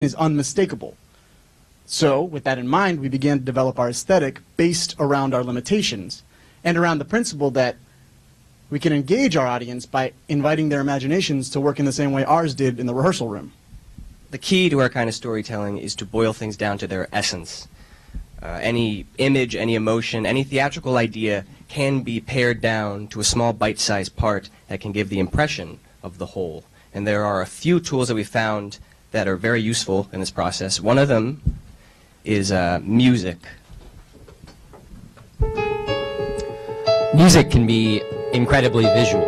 is unmistakable. So, with that in mind, we began to develop our aesthetic based around our limitations and around the principle that we can engage our audience by inviting their imaginations to work in the same way ours did in the rehearsal room. The key to our kind of storytelling is to boil things down to their essence. Any image, any emotion, any theatrical idea can be pared down to a small bite-sized part that can give the impression of the whole. And there are a few tools that we found that are very useful in this process. One of them is music. Music can be incredibly visual.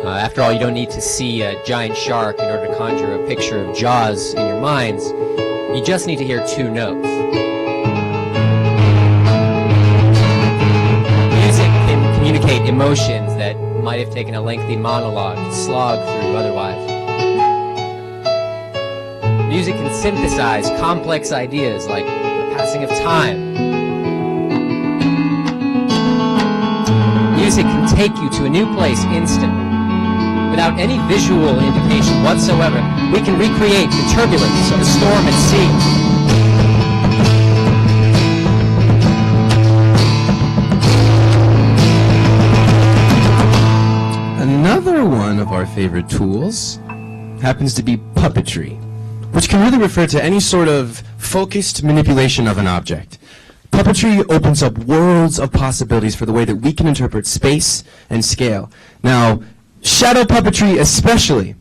After all, you don't need to see a giant shark in order to conjure a picture of Jaws in your minds. You just need to hear two notes. Music can communicate emotions that might have taken a lengthy monologue to slog through otherwise. Music can synthesize complex ideas like the passing of time. Music can take you to a new place instantly. Without any visual indication whatsoever, we can recreate the turbulence of a storm at sea. Another one of our favorite tools happens to be puppetry, which can really refer to any sort of focused manipulation of an object. Puppetry opens up worlds of possibilities for the way that we can interpret space and scale. Now, shadow puppetry especially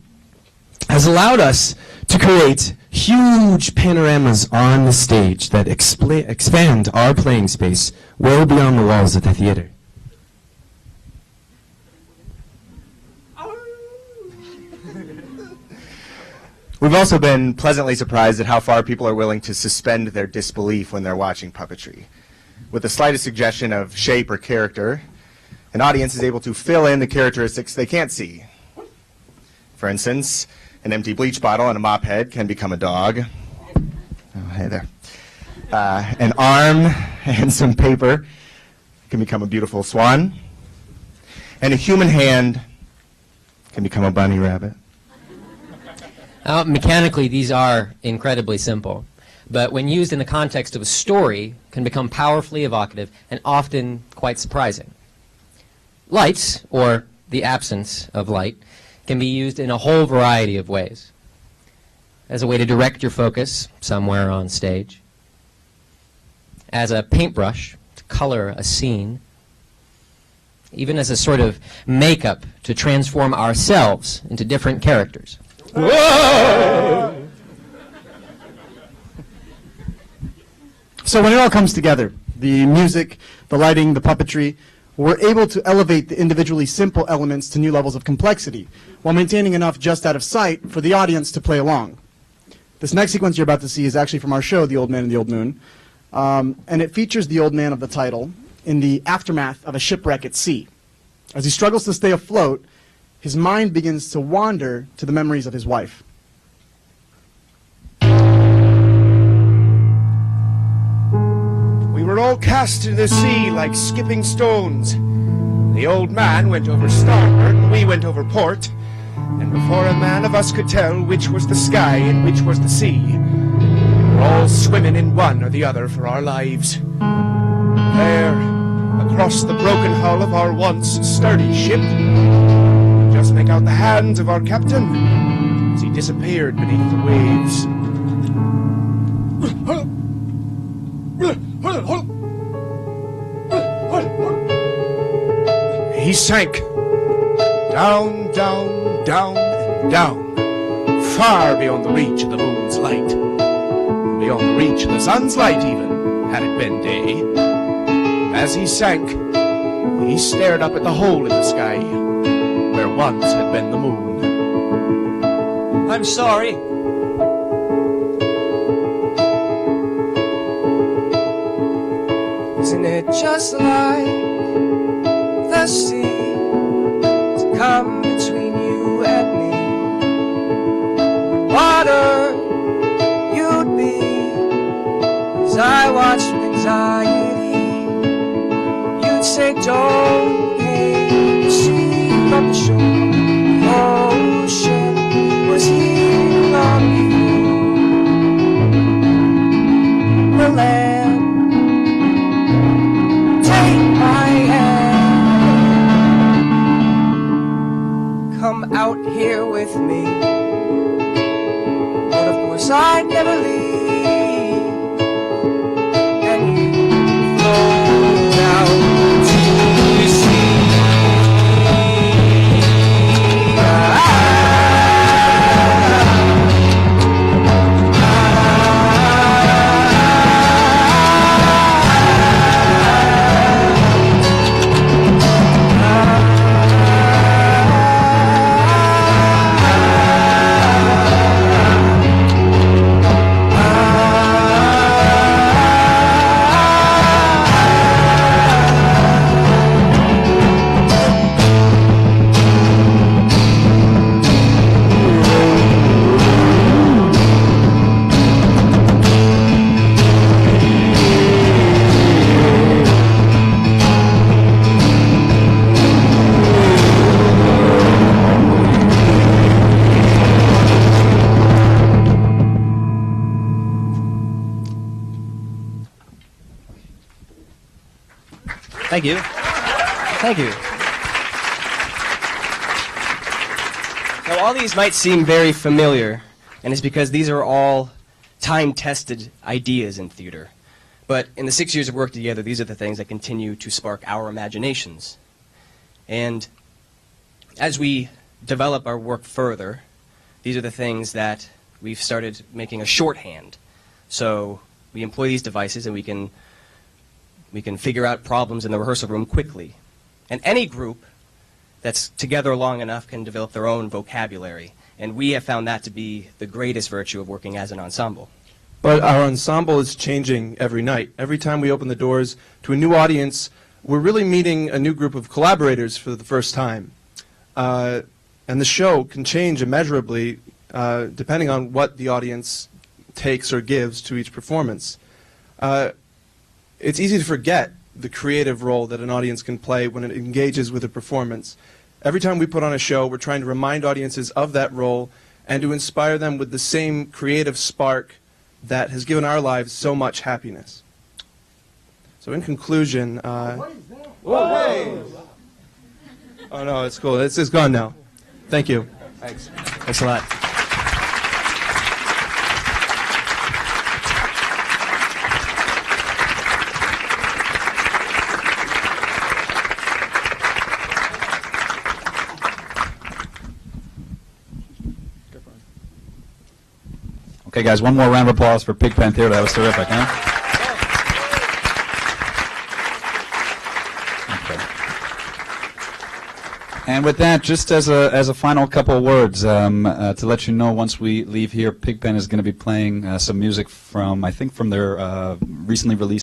has allowed us to create huge panoramas on the stage that expand our playing space well beyond the walls of the theater. We've also been pleasantly surprised at how far people are willing to suspend their disbelief when they're watching puppetry. With the slightest suggestion of shape or character, an audience is able to fill in the characteristics they can't see. For instance, an empty bleach bottle and a mop head can become a dog. Oh, hey there. An arm and some paper can become a beautiful swan. And a human hand can become a bunny rabbit. Mechanically, these are incredibly simple, but when used in the context of a story, can become powerfully evocative and often quite surprising. Lights, or the absence of light, can be used in a whole variety of ways. As a way to direct your focus somewhere on stage, as a paintbrush to color a scene, even as a sort of makeup to transform ourselves into different characters. Whoa! So when it all comes together, the music, the lighting, the puppetry, we're able to elevate the individually simple elements to new levels of complexity while maintaining enough just out of sight for the audience to play along. This next sequence you're about to see is actually from our show, The Old Man and the Old Moon, and it features the old man of the title in the aftermath of a shipwreck at sea. As he struggles to stay afloat, his mind begins to wander to the memories of his wife. We were all cast into the sea like skipping stones. The old man went over starboard and we went over port. And before a man of us could tell which was the sky and which was the sea, we were all swimming in one or the other for our lives. There, across the broken hull of our once sturdy ship, just make out the hands of our captain as he disappeared beneath the waves. He sank down, down, down, and down, far beyond the reach of the moon's light, beyond the reach of the sun's light even, had it been day. As he sank, he stared up at the hole in the sky where once had been the moon. I'm sorry. Isn't it just like the sea to come between you and me? Water you'd be as I watched with anxiety. You'd say don't hate the sea from the shore. The ocean was here on you. promise I'd never leave, and you float out to sea. Thank you. Thank you. Now, all these might seem very familiar, and it's because these are all time-tested ideas in theater. But in the 6 years of work together, these are the things that continue to spark our imaginations. And as we develop our work further, these are the things that we've started making a shorthand. So we employ these devices, and we can figure out problems in the rehearsal room quickly. And any group that's together long enough can develop their own vocabulary. And we have found that to be the greatest virtue of working as an ensemble. But our ensemble is changing every night. Every time we open the doors to a new audience, we're really meeting a new group of collaborators for the first time. And the show can change immeasurably depending on what the audience takes or gives to each performance. It's easy to forget the creative role that an audience can play when it engages with a performance. Every time we put on a show, we're trying to remind audiences of that role and to inspire them with the same creative spark that has given our lives so much happiness. So in conclusion, what is that? Whoa, hey! Oh no, it's cool. It's gone now. Thank you. Thanks. Thanks a lot. Okay, guys, one more round of applause for PigPen Theatre. That was terrific, huh? Okay. And with that, just as a final couple of words, to let you know, once we leave here, PigPen is going to be playing some music from, I think, from their recently released